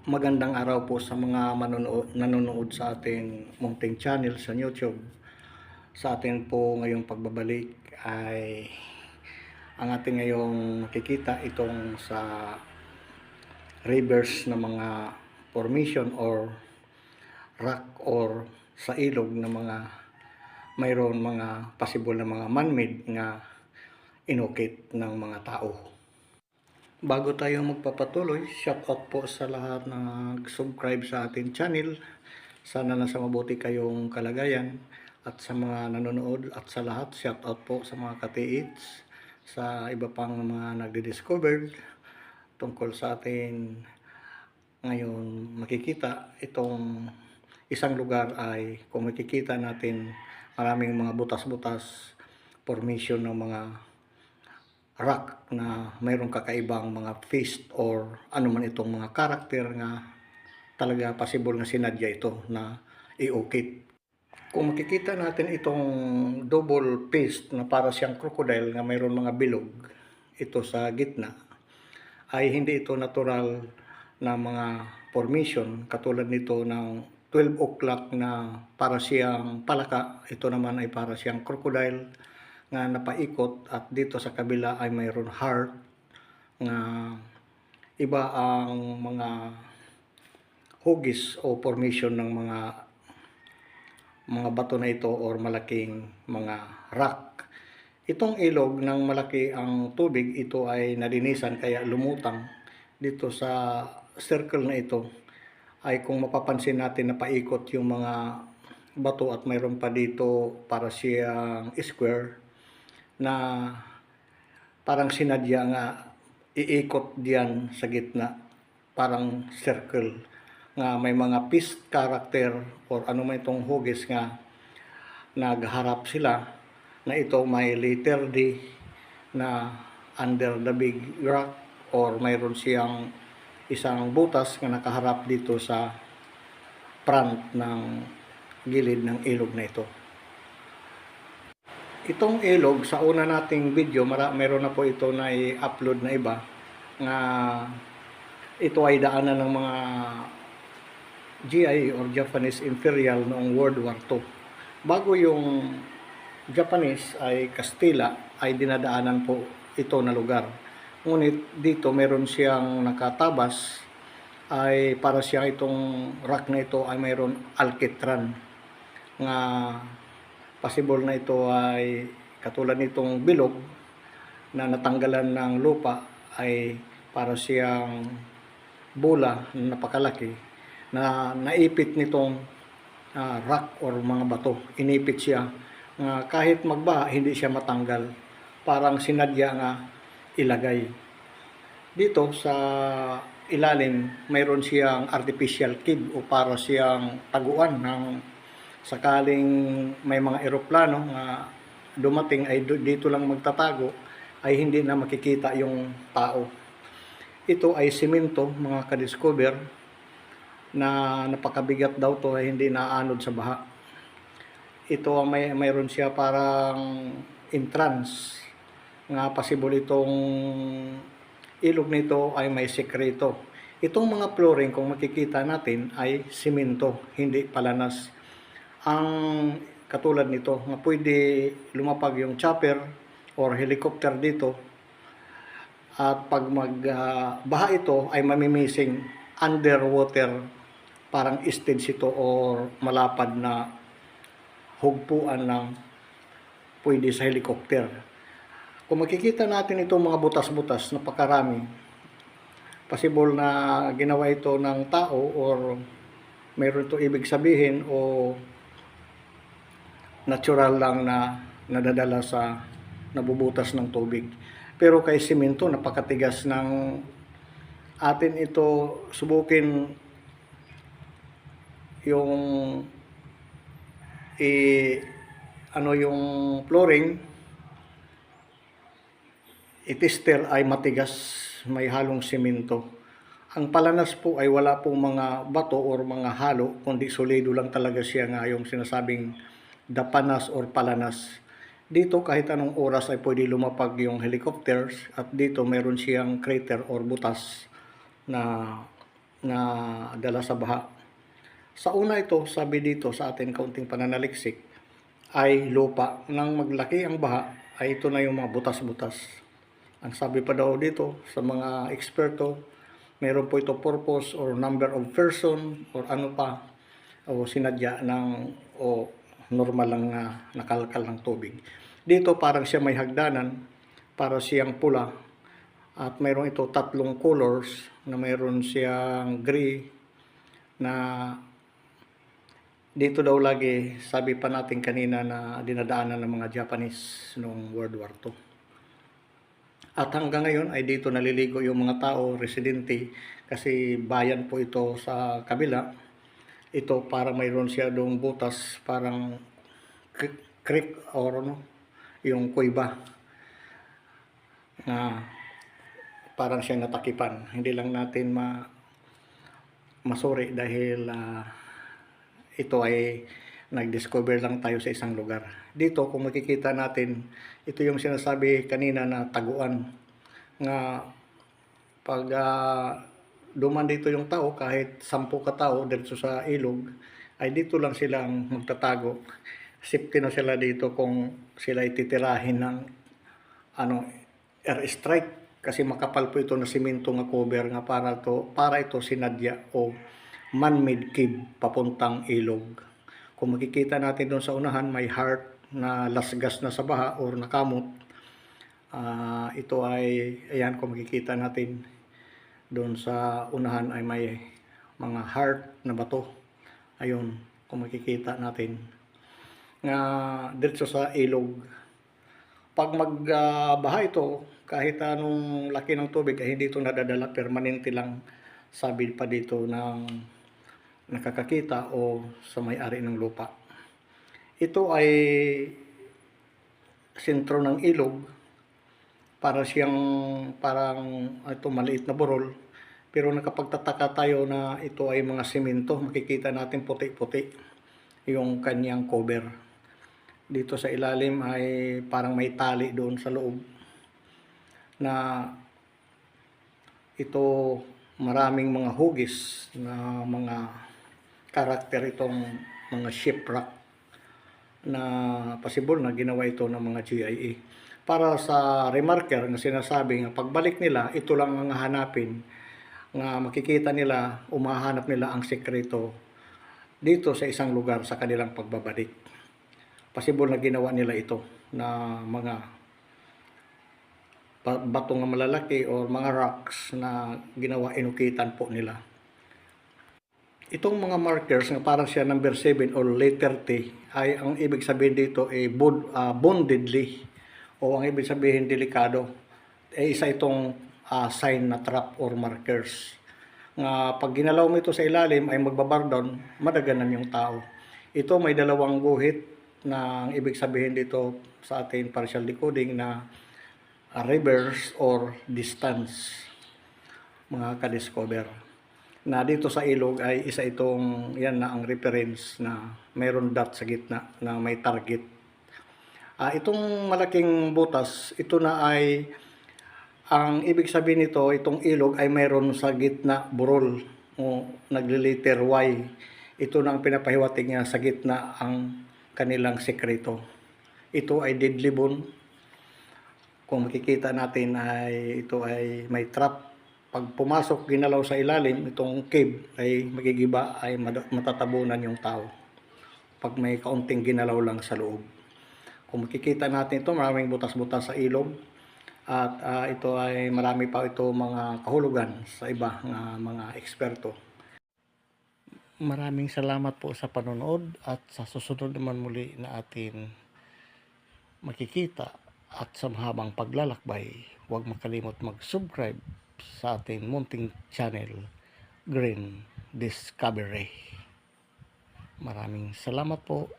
Magandang araw po sa mga nanonood sa ating munting channel sa YouTube. Sa atin po ngayong pagbabalik ay ang ating ngayong makikita itong sa rivers na mga formation or rock or sa ilog na mga mayroon mga possible na mga man-made nga inukit ng mga tao. Bago tayo magpapatuloy, shoutout po sa lahat na nag-subscribe sa ating channel. Sana nasa mabuti kayong kalagayan. At sa mga nanonood at sa lahat, shoutout po sa mga katiits, sa iba pang mga nagdi-discover tungkol sa atin ngayon makikita itong isang lugar ay kung makikita natin maraming mga butas-butas formation ng mga rock na mayroong kakaibang mga fist or ano man itong mga karakter nga talaga possible na sinadya ito na iukit. Kung makikita natin itong double fist na para siyang crocodile na mayroon mga bilog ito sa gitna, ay hindi ito natural na mga formation katulad nito ng 12 o'clock na para siyang palaka. Ito naman ay para siyang crocodile nga napaikot at dito sa kabila ay mayroon heart nga iba ang mga hugis o formation ng mga bato na ito or malaking mga rock. Itong ilog ng malaki ang tubig, ito ay nadinisan kaya lumutang dito sa circle na ito ay kung mapapansin natin na paikot yung mga bato at mayroon pa dito para siyang square na parang sinadya nga iikot diyan sa gitna parang circle nga may mga fist character or ano man itong hugis nga nagharap sila na ito may letter D na under the big rock or mayroon siyang isang butas na nakaharap dito sa front ng gilid ng ilog na ito. Itong ilog sa una nating video, meron na po ito na i-upload na iba nga ito ay daanan ng mga GI or Japanese Imperial noong World War II. Bago yung Japanese ay Kastila ay dinadaanan po ito na lugar. Ngunit dito meron siyang nakatabas ay para siyang itong rock na ito ay mayroon alkitran nga possible na ito ay katulad nitong bilog na natanggalan ng lupa ay para siyang bola na napakalaki na naipit nitong rock or mga bato. Inipit siya kahit magbaha hindi siya matanggal, parang sinadya nga ilagay. Dito sa ilalim mayroon siyang artificial cave o para siyang taguan ng sakaling may mga eroplano nga dumating ay dito lang magtatago ay hindi na makikita yung tao. Ito ay simento mga ka-discover na napakabigat daw to ay hindi naanod sa baha. Ito mayroon siya parang entrance nga possible itong ilog nito ay may sekreto. Itong mga flooring kung makikita natin ay simento, hindi palanas. Ang katulad nito nga pwede lumapag yung chopper or helicopter dito at pag magbaha ito ay mamimising underwater parang stage ito or malapad na hugpuan ng pwede sa helicopter. Kung makikita natin itong mga butas-butas napakarami, possible na ginawa ito ng tao or mayroon ito ibig sabihin o natural lang na nadadala sa nabubutas ng tubig. Pero kay simento napakatigas ng atin ito subukin yung yung flooring itester ay matigas, may halong simento. Ang palanas po ay wala pong mga bato or mga halo kundi solido lang talaga siya nga yung sinasabing dapanas or palanas. Dito kahit anong oras ay pwede lumapag yung helicopters at dito meron siyang crater or butas na na dala sa baha. Sa una ito, sabi dito sa atin kaunting pananaliksik, ay lupa. Nang maglaki ang baha, ay ito na yung mga butas-butas. Ang sabi pa daw dito sa mga eksperto, meron po ito purpose or number of person or ano pa, o sinadya ng o normal lang na nakalkal ng tubig. Dito parang siya may hagdanan, para siyang pula, at mayroon ito tatlong colors na mayroon siyang gray na dito daw lagi, sabi pa natin kanina, na dinadaanan ng mga Japanese noong World War II. At hanggang ngayon ay dito naliligo yung mga tao, residente, kasi bayan po ito sa kabila. Ito parang mayroon siya doong butas, parang creek or ano, yung kuiba na parang siyang natakipan. Hindi lang natin masuri dahil ito ay nag-discover lang tayo sa isang lugar. Dito kung makikita natin, ito yung sinasabi kanina na taguan, nga pag duman dito yung tao, kahit 10 katao dito sa ilog, ay dito lang silang magtatago. Safety na sila dito kung sila ititirahin ng airstrike, kasi makapal po ito na simento nga cover nga para ito sinadya o man-made cave papuntang ilog. Kung makikita natin doon sa unahan, may heart na lasgas na sa baha or nakamot. Ito ay, ayan, kung makikita natin doon sa unahan ay may mga heart na bato. Ayun, kung makikita natin nga diretso sa ilog. Pag magbaha ito, kahit anong laki ng tubig ay hindi ito nadadala, permanente lang, sabi pa dito ng nakakakita o sa may-ari ng lupa. Ito ay sentro ng ilog, para siyang parang ito maliit na burol, pero nakapagtataka tayo na ito ay mga simento. Makikita natin puti-puti yung kanyang cover. Dito sa ilalim ay parang may tali doon sa loob na ito maraming mga hugis na mga karakter, itong mga shipwreck na possible na ginawa ito ng mga GIA. Para sa remarker na sinasabi nga pagbalik nila, ito lang ang hanapin, nga makikita nila, umahanap nila ang sekreto dito sa isang lugar sa kanilang pagbabalik. Possible na ginawa nila ito na mga bato nga malalaki o mga rocks na ginawa, inukitan po nila. Itong mga markers na parang siya number 7 or letter T, ay ang ibig sabihin dito ay bondedly, o ang ibig sabihin delikado. Isa itong sign na trap or markers. Nga pag ginalaw mo ito sa ilalim ay magbabar down, madaganan yung tao. Ito may dalawang guhit na ang ibig sabihin dito sa ating partial decoding na reverse or distance, mga ka-discover. Na dito sa ilog ay isa itong, yan na ang reference na mayroon dot sa gitna na may target. Itong malaking butas, ito na ay, ang ibig sabihin nito, itong ilog ay mayroon sa gitna burol o nagliliter Y. Ito na ang pinapahiwatig niya, sa gitna ang kanilang sekreto. Ito ay deadly bone. Kung makikita natin ay ito ay may trap. Pag pumasok, ginalaw sa ilalim, itong cave ay magigiba, ay matatabunan yung tao. Pag may kaunting ginalaw lang sa loob. Kung makikita natin ito, maraming butas-butas sa ilog. At ito ay marami pa ito mga kahulugan sa iba ng mga eksperto. Maraming salamat po sa panonood, at sa susunod naman muli na atin makikita. At sa mahabang paglalakbay, huwag makalimot mag-subscribe sa ating munting channel, Green Discovery. Maraming salamat po.